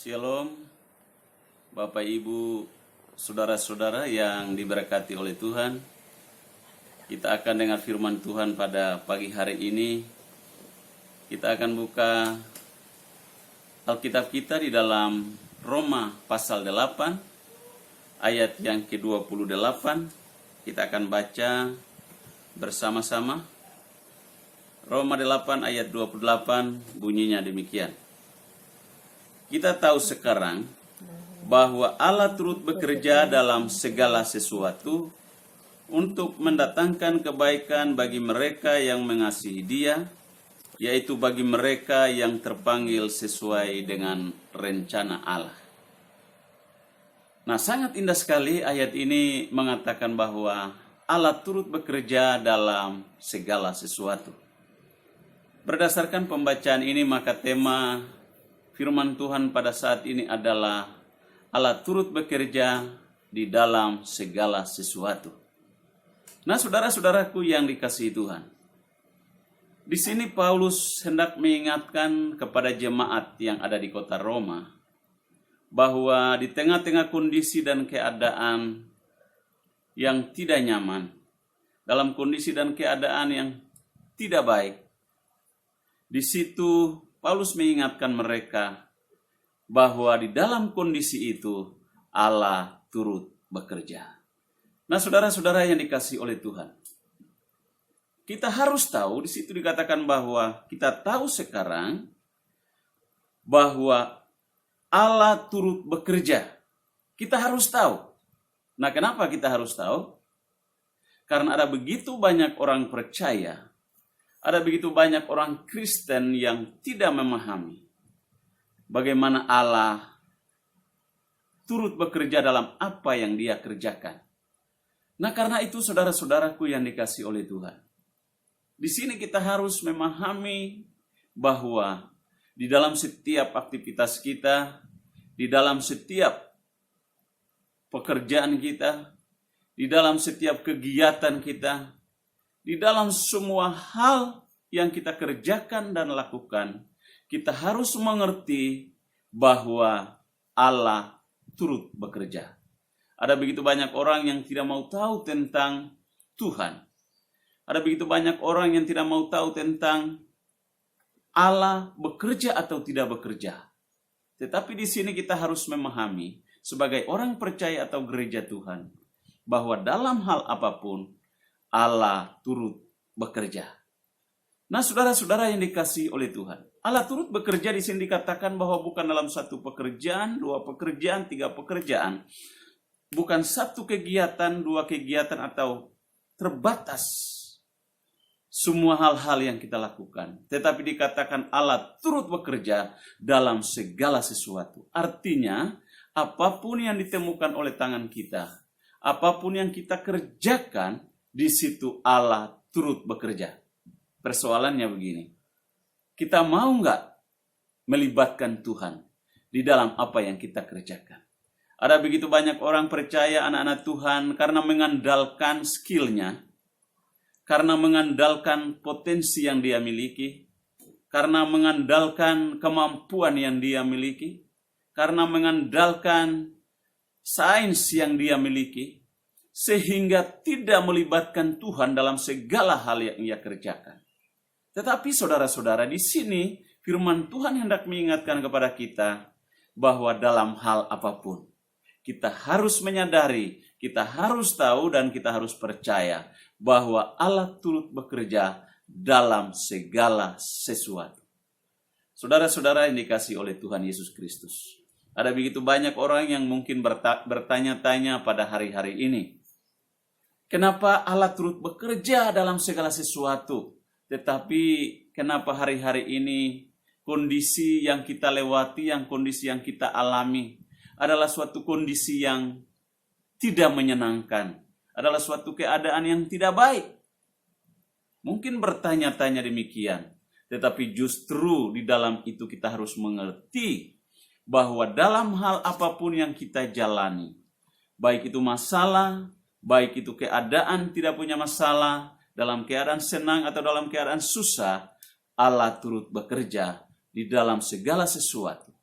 Shalom, Bapak Ibu, saudara-saudara yang diberkati oleh Tuhan. Kita akan dengar firman Tuhan pada pagi hari ini. Kita akan buka Alkitab kita di dalam Roma pasal 8, ayat yang ke-28. Kita akan baca bersama-sama. Roma 8 ayat 28 bunyinya demikian. Kita tahu sekarang bahwa Allah turut bekerja dalam segala sesuatu untuk mendatangkan kebaikan bagi mereka yang mengasihi Dia, yaitu bagi mereka yang terpanggil sesuai dengan rencana Allah. Nah, sangat indah sekali ayat ini mengatakan bahwa Allah turut bekerja dalam segala sesuatu. Berdasarkan pembacaan ini, maka tema firman Tuhan pada saat ini adalah Allah turut bekerja di dalam segala sesuatu. Nah, saudara-saudaraku yang dikasihi Tuhan, di sini Paulus hendak mengingatkan kepada jemaat yang ada di kota Roma bahwa di tengah-tengah kondisi dan keadaan yang tidak nyaman, dalam kondisi dan keadaan yang tidak baik, di situ Paulus mengingatkan mereka bahwa di dalam kondisi itu Allah turut bekerja. Nah, saudara-saudara yang dikasihi oleh Tuhan, kita harus tahu, di situ dikatakan bahwa kita tahu sekarang bahwa Allah turut bekerja. Kita harus tahu. Nah, kenapa kita harus tahu? Karena ada begitu banyak orang percaya, ada begitu banyak orang Kristen yang tidak memahami bagaimana Allah turut bekerja dalam apa yang Dia kerjakan. Nah, karena itu saudara-saudaraku yang dikasihi oleh Tuhan, di sini kita harus memahami bahwa di dalam setiap aktivitas kita, di dalam setiap pekerjaan kita, di dalam setiap kegiatan kita, di dalam semua hal yang kita kerjakan dan lakukan, kita harus mengerti bahwa Allah turut bekerja. Ada begitu banyak orang yang tidak mau tahu tentang Tuhan. Ada begitu banyak orang yang tidak mau tahu tentang Allah bekerja atau tidak bekerja. Tetapi di sini kita harus memahami sebagai orang percaya atau gereja Tuhan bahwa dalam hal apapun Allah turut bekerja. Nah, saudara-saudara yang dikasihi oleh Tuhan, Allah turut bekerja di sini dikatakan bahwa bukan dalam satu pekerjaan, dua pekerjaan, tiga pekerjaan. Bukan satu kegiatan, dua kegiatan atau terbatas semua hal-hal yang kita lakukan. Tetapi dikatakan Allah turut bekerja dalam segala sesuatu. Artinya, apapun yang ditemukan oleh tangan kita, apapun yang kita kerjakan, di situ Allah turut bekerja. Persoalannya begini, kita mau nggak melibatkan Tuhan di dalam apa yang kita kerjakan? Ada begitu banyak orang percaya, anak-anak Tuhan, karena mengandalkan skillnya, karena mengandalkan potensi yang dia miliki, karena mengandalkan kemampuan yang dia miliki, karena mengandalkan sains yang dia miliki, sehingga tidak melibatkan Tuhan dalam segala hal yang ia kerjakan. Tetapi saudara-saudara, di sini firman Tuhan hendak mengingatkan kepada kita bahwa dalam hal apapun kita harus menyadari, kita harus tahu dan kita harus percaya bahwa Allah turut bekerja dalam segala sesuatu. Saudara-saudara yang dikasihi oleh Tuhan Yesus Kristus, ada begitu banyak orang yang mungkin bertanya-tanya pada hari-hari ini, kenapa Allah turut bekerja dalam segala sesuatu? Tetapi kenapa hari-hari ini kondisi yang kita lewati, kondisi yang kita alami adalah suatu kondisi yang tidak menyenangkan, adalah suatu keadaan yang tidak baik? Mungkin bertanya-tanya demikian, tetapi justru di dalam itu kita harus mengerti bahwa dalam hal apapun yang kita jalani, baik itu masalah, baik itu keadaan tidak punya masalah, dalam keadaan senang atau dalam keadaan susah, Allah turut bekerja di dalam segala sesuatu.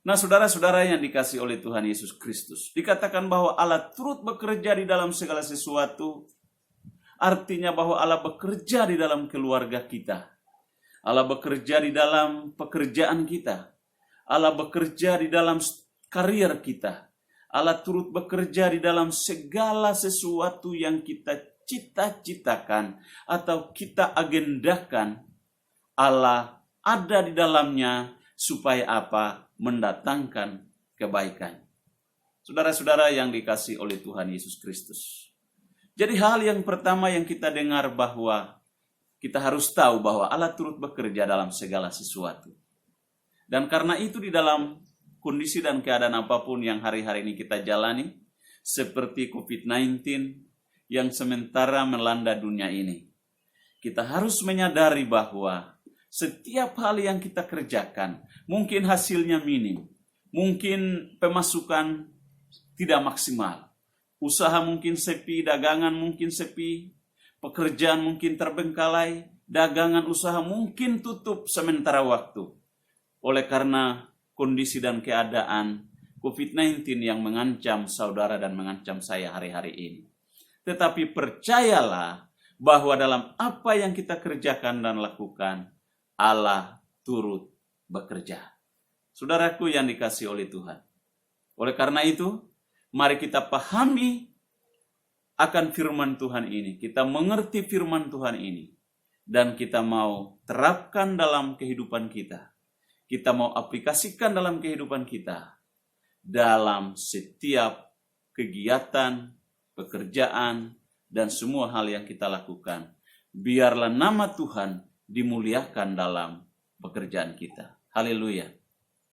Nah, saudara-saudara yang dikasihi oleh Tuhan Yesus Kristus, dikatakan bahwa Allah turut bekerja di dalam segala sesuatu. Artinya bahwa Allah bekerja di dalam keluarga kita. Allah bekerja di dalam pekerjaan kita. Allah bekerja di dalam karier kita. Allah turut bekerja di dalam segala sesuatu yang kita cita-citakan atau kita agendakan. Allah ada di dalamnya supaya apa? Mendatangkan kebaikan. Saudara-saudara yang dikasihi oleh Tuhan Yesus Kristus. Jadi hal yang pertama yang kita dengar bahwa kita harus tahu bahwa Allah turut bekerja dalam segala sesuatu. Dan karena itu di dalam kondisi dan keadaan apapun yang hari-hari ini kita jalani, seperti COVID-19 yang sementara melanda dunia ini, kita harus menyadari bahwa setiap hal yang kita kerjakan, mungkin hasilnya minim, mungkin pemasukan tidak maksimal, usaha mungkin sepi, dagangan mungkin sepi, pekerjaan mungkin terbengkalai, dagangan usaha mungkin tutup sementara waktu. Oleh karena kondisi dan keadaan COVID-19 yang mengancam saudara dan mengancam saya hari-hari ini. Tetapi percayalah bahwa dalam apa yang kita kerjakan dan lakukan, Allah turut bekerja. Saudaraku yang dikasihi oleh Tuhan. Oleh karena itu, mari kita pahami akan firman Tuhan ini. Kita mengerti firman Tuhan ini. Dan kita mau terapkan dalam kehidupan kita. Kita mau aplikasikan dalam kehidupan kita. Dalam setiap kegiatan, pekerjaan, dan semua hal yang kita lakukan. Biarlah nama Tuhan dimuliakan dalam pekerjaan kita. Haleluya.